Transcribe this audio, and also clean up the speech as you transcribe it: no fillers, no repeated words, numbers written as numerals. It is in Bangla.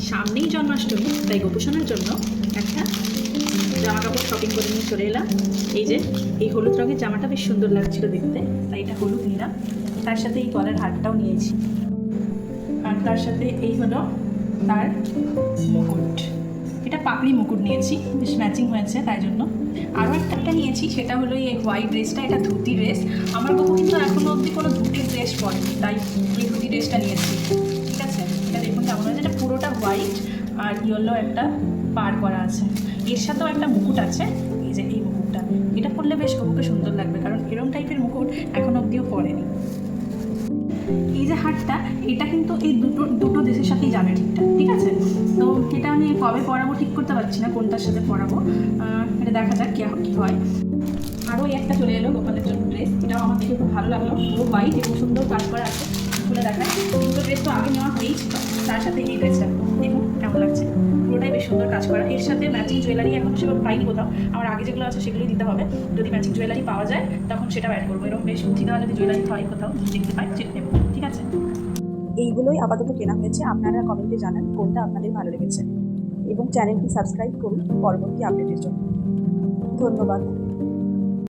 সামনেই জন্মাষ্টমী, তাই গোপুসোনার জন্য একটা জামা কাপড় শপিং করে নিয়ে চলে এলাম। এই যে এই হলুদ রঙের জামাটা বেশ সুন্দর লাগছিল দেখতে, তাই এটা হলুদ নিলাম। তার সাথে এই গলার হারটাও নিয়েছি, আর তার সাথে এই হলো তার মুকুট। এটা পাপড়ি মুকুট নিয়েছি, বেশ ম্যাচিং হয়েছে তাই জন্য। আরও একটা নিয়েছি, সেটা হলো এই হোয়াইট ড্রেসটা। এটা ধুতি ড্রেস। আমার গপু কিন্তু এখনও অবধি কোনো ধুতির ড্রেস পরেনি, তাই এই ধুতি ড্রেসটা নিয়েছি। ঠিক আছে, এটা দেখুন কেমন হয়েছে। এটা পুরোটা হোয়াইট আর ইয়েলো একটা পার করা আছে, এর সাথেও একটা মুকুট আছে। এই যে এই মুকুটটা, এটা পরলে বেশ গপুকে সুন্দর লাগবে, কারণ এরকম টাইপের মুকুট এখন অবধিও পরেনি। এই যে হারটা, এটা কিন্তু এই দুটো দেশের সাথেই যাবে ঠিকঠাক। ঠিক আছে, তো এটা আমি কবে পরাবো ঠিক করতে পারছি না, কোনটার সাথে পরাবো। এটা দেখা যাক কী হয়। আরও এই একটা চলে এলো গোপালের জন্য ড্রেস। এটাও আমার দেখে খুব ভালো লাগলো, পুরো হোয়াইট এবং সুন্দর কাজ করা আছে। খুলে দেখায়, দুটো ড্রেস তো আগে নেওয়া হয়েই ছিল, তার সাথে এই ড্রেসটা দেখুন কেমন লাগছে। পুরোটাই বেশ সুন্দর কাজ করা। এর সাথে ম্যাচিং জুয়েলারি এখন সেভাবে পাইনি কোথাও, আমার আগে যেগুলো আছে সেগুলোই দিতে হবে। যদি ম্যাচিং জুয়েলারি পাওয়া যায় তখন সেটাও অ্যাড করবো। এরকম বেশ উঠি দেওয়া যদি জুয়েলারি হয় কোথাও দেখতে পাই, সেটা নেবো। ঠিক আছে, এইগুলোই আপাতত কেনা হয়েছে। আপনারা কমেন্টে জানান কোনটা আপনাদের ভালো লেগেছে এবং চ্যানেলটি সাবস্ক্রাইব করুন পরবর্তী আপডেটের জন্য। ধন্যবাদ।